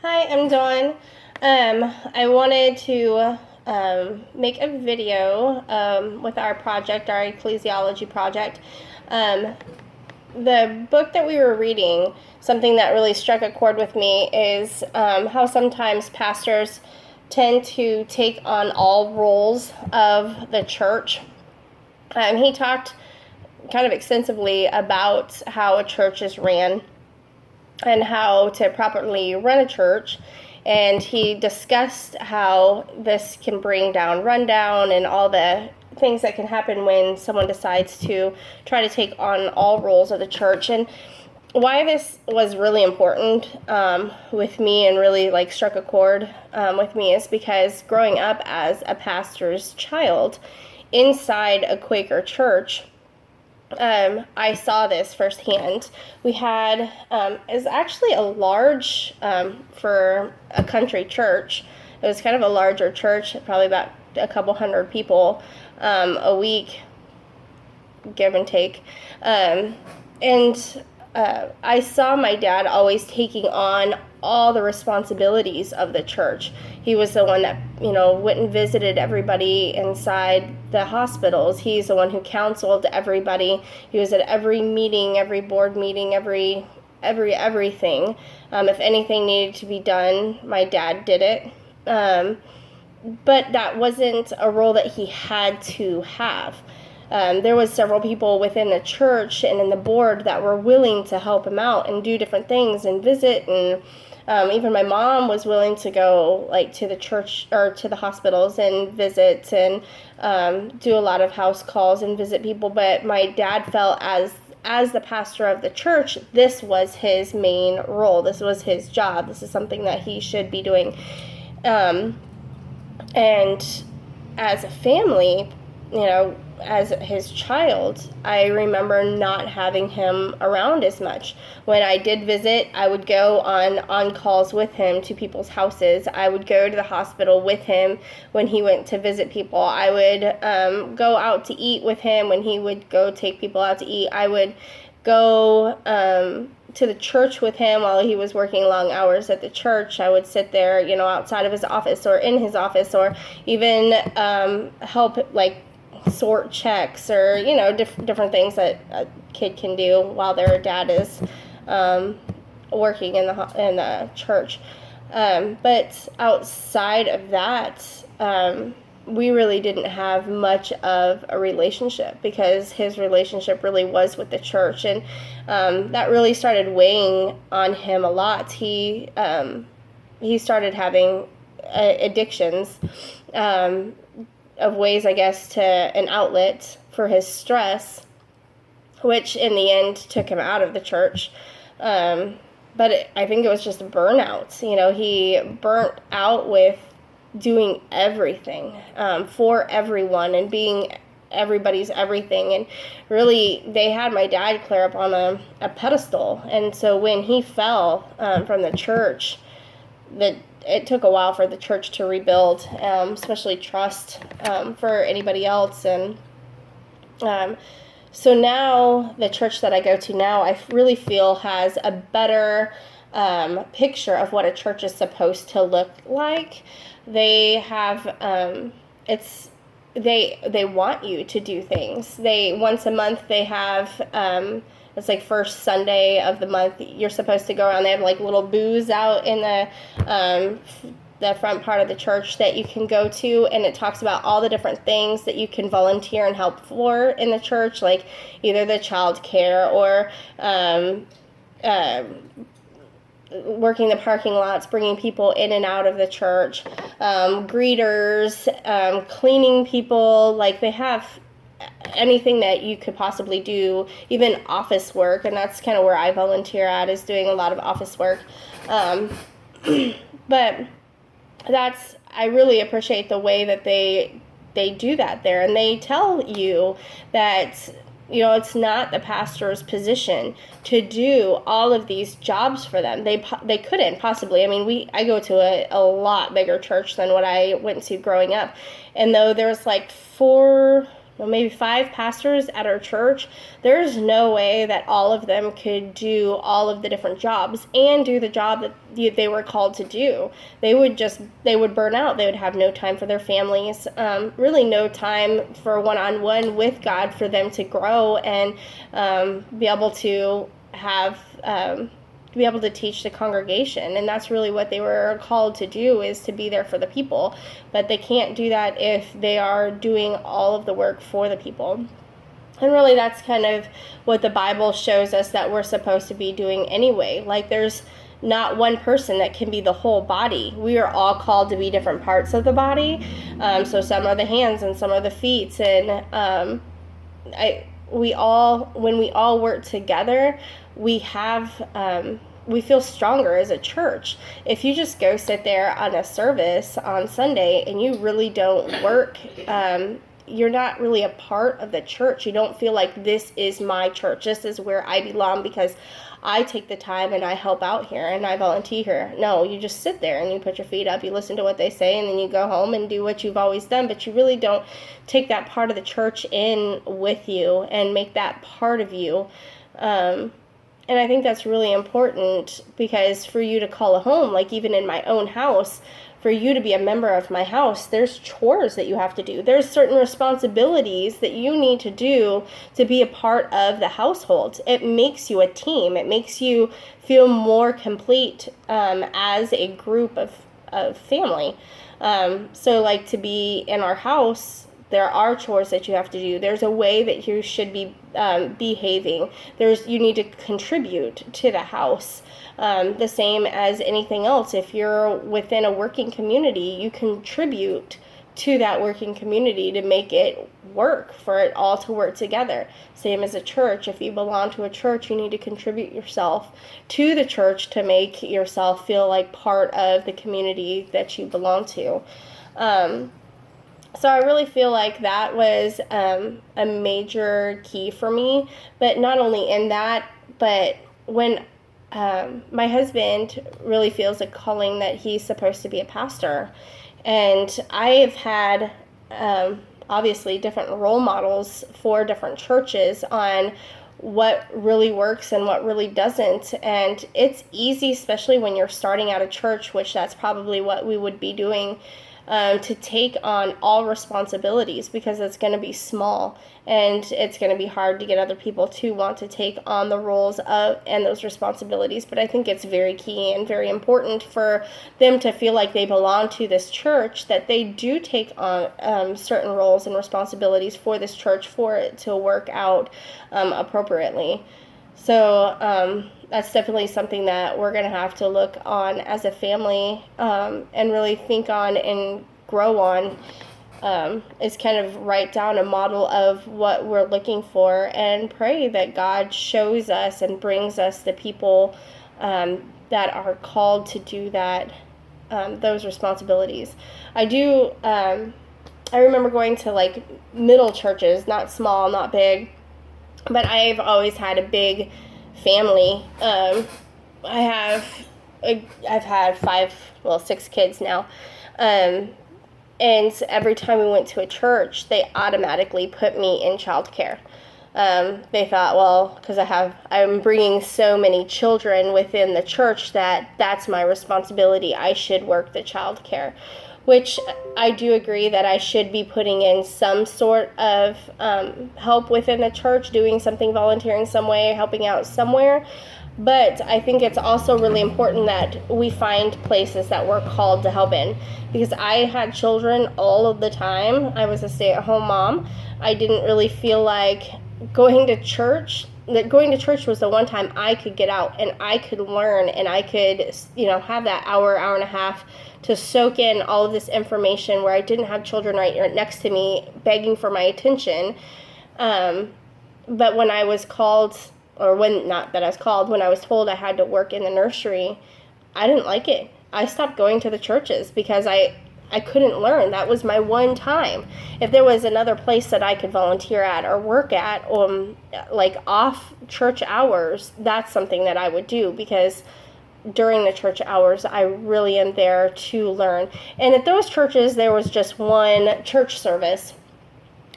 Hi, I'm Dawn. I wanted to make a video with our project, our Ecclesiology project. Um, the book that we were reading, something that really struck a chord with me is how sometimes pastors tend to take on all roles of the church. He talked kind of extensively about how a church is ran and how to properly run a church. And he discussed how this can bring down rundown and all the things that can happen when someone decides to try to take on all roles of the church. And why this was really important with me and really struck a chord with me is because growing up as a pastor's child inside a Quaker church, I saw this firsthand. We had, is actually a large, for a country church. It was kind of a larger church, probably about a couple hundred people a week, give and take. And I saw my dad always taking on all the responsibilities of the church. He was the one that, went and visited everybody inside the hospitals. He's the one who counseled everybody. He was at every meeting, every board meeting, everything. If anything needed to be done, my dad did it. But that wasn't a role that he had to have. There was several people within the church and in the board that were willing to help him out and do different things and visit, and even my mom was willing to go to the church or to the hospitals and visit and do a lot of house calls and visit people. But my dad felt as the pastor of the church, this was his main role. This was his job. This is something that he should be doing. And as a family, as his child, I remember not having him around as much. When I did visit, I would go on calls with him to people's houses. I would go to the hospital with him when he went to visit people. I would go out to eat with him when he would go take people out to eat. I would go to the church with him while he was working long hours at the church. I would sit there, outside of his office or in his office, or even help sort checks or different things that a kid can do while their dad is working in the church. But outside of that, we really didn't have much of a relationship because his relationship really was with the church, and that really started weighing on him a lot. He started having addictions, of ways, I guess, to an outlet for his stress, which in the end took him out of the church. But I think it was just a burnout. He burnt out with doing everything for everyone and being everybody's everything. And really, they had my dad clear up on a pedestal. And so when he fell from the church, it took a while for the church to rebuild, especially trust for anybody else. And so now the church that I go to now, I really feel has a better picture of what a church is supposed to look like. They have they want you to do things. Once a month they have it's first Sunday of the month, you're supposed to go around. They have little booths out in the front part of the church that you can go to, and it talks about all the different things that you can volunteer and help for in the church, like either the child care or working the parking lots, bringing people in and out of the church, greeters, cleaning people. They have anything that you could possibly do, even office work, and that's kind of where I volunteer at, is doing a lot of office work. But I really appreciate the way that they do that there, and they tell you that it's not the pastor's position to do all of these jobs for them. They couldn't possibly. I mean, I go to a lot bigger church than what I went to growing up, and though there's maybe 5 pastors at our church. There's no way that all of them could do all of the different jobs and do the job that they were called to do. They would burn out. They would have no time for their families, really no time for one-on-one with God for them to grow and be able to have to be able to teach the congregation. And that's really what they were called to do, is to be there for the people. But they can't do that if they are doing all of the work for the people. And really, that's kind of what the Bible shows us that we're supposed to be doing anyway. Like, there's not one person that can be the whole body. We are all called to be different parts of the body. So some are the hands and some are the feet. And when we all work together, we feel stronger as a church. If you just go sit there on a service on Sunday and you really don't work, you're not really a part of the church. You don't feel like this is my church. This is where I belong because I take the time and I help out here and I volunteer here. No, you just sit there and you put your feet up, you listen to what they say, and then you go home and do what you've always done. But you really don't take that part of the church in with you and make that part of you. And I think that's really important, because for you to call a home, like even in my own house, for you to be a member of my house, there's chores that you have to do. There's certain responsibilities that you need to do to be a part of the household. It makes you a team. It makes you feel more complete as a group of family. So like, to be in our house, there are chores that you have to do. There's a way that you should be behaving. You need to contribute to the house. The same as anything else. If you're within a working community, you contribute to that working community to make it work, for it all to work together. Same as a church. If you belong to a church, you need to contribute yourself to the church to make yourself feel like part of the community that you belong to. So I really feel like that was a major key for me. But not only in that, but when my husband really feels a calling that he's supposed to be a pastor. And I've had, obviously, different role models for different churches on what really works and what really doesn't. And it's easy, especially when you're starting out a church, which that's probably what we would be doing, to take on all responsibilities, because it's going to be small and it's going to be hard to get other people to want to take on the roles of and those responsibilities. But I think it's very key and very important for them to feel like they belong to this church, that they do take on certain roles and responsibilities for this church for it to work out appropriately. So that's definitely something that we're going to have to look on as a family and really think on and grow on, is kind of write down a model of what we're looking for and pray that God shows us and brings us the people that are called to do that, those responsibilities. I remember going to like middle churches, not small, not big, but I've always had a big family. I've had 6 kids now. And every time we went to a church, they automatically put me in childcare. They thought, well, because I'm bringing so many children within the church that's my responsibility. I should work the childcare, which I do agree that I should be putting in some sort of help within the church, doing something, volunteering some way, helping out somewhere. But I think it's also really important that we find places that we're called to help in. Because I had children all of the time. I was a stay-at-home mom. I didn't really feel like going to church was the one time I could get out and I could learn and I could, have that hour and a half to soak in all of this information, where I didn't have children right next to me begging for my attention. But when I was called, when I was told I had to work in the nursery, I didn't like it. I stopped going to the churches because I couldn't learn. That was my one time. If there was another place that I could volunteer at or work at, like off church hours, that's something that I would do, because during the church hours, I really am there to learn. And at those churches, there was just one church service.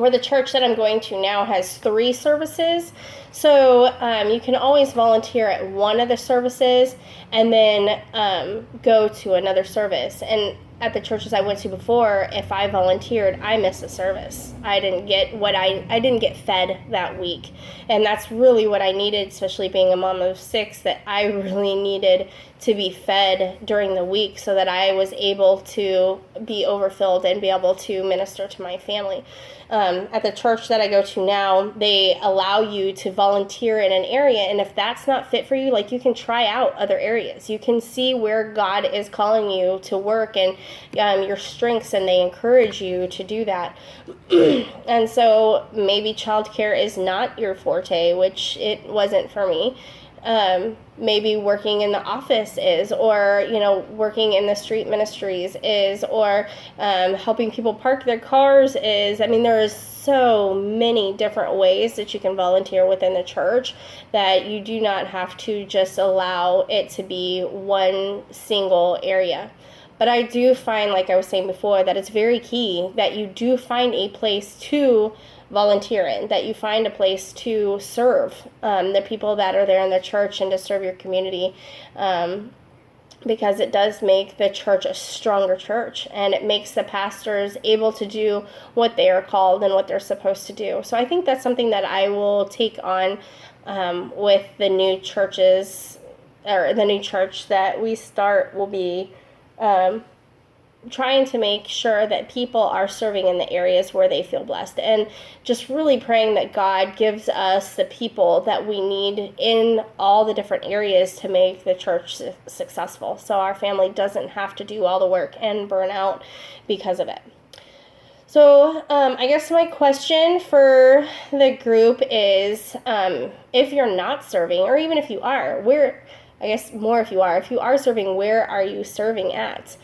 where the church that I'm going to now has 3 services. So you can always volunteer at one of the services and then go to another service. And at the churches I went to before, if I volunteered, I missed a service. I didn't get fed that week. And that's really what I needed, especially being a mom of 6, that I really needed to be fed during the week so that I was able to be overfilled and be able to minister to my family. At the church that I go to now, they allow you to volunteer in an area, and if that's not fit for you, like, you can try out other areas. You can see where God is calling you to work and your strengths, and they encourage you to do that. And so maybe childcare is not your forte, which it wasn't for me. Maybe working in the office is, or working in the street ministries is, or helping people park their cars is. I mean, there is so many different ways that you can volunteer within the church that you do not have to just allow it to be one single area. But I do find, like I was saying before, that it's very key that you do find a place to volunteer in, that you find a place to serve the people that are there in the church and to serve your community, because it does make the church a stronger church, and it makes the pastors able to do what they are called and what they're supposed to do. So I think that's something that I will take on with the new churches, or the new church that we start will be trying to make sure that people are serving in the areas where they feel blessed, and just really praying that God gives us the people that we need in all the different areas to make the church successful, so our family doesn't have to do all the work and burn out because of it. So I guess my question for the group is, if you're not serving, or even if you are, if you are serving, where are you serving at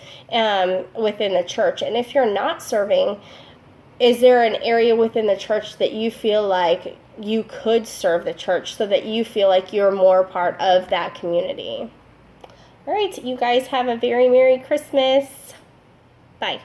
within the church? And if you're not serving, is there an area within the church that you feel like you could serve the church so that you feel like you're more part of that community? All right, you guys have a very Merry Christmas. Bye.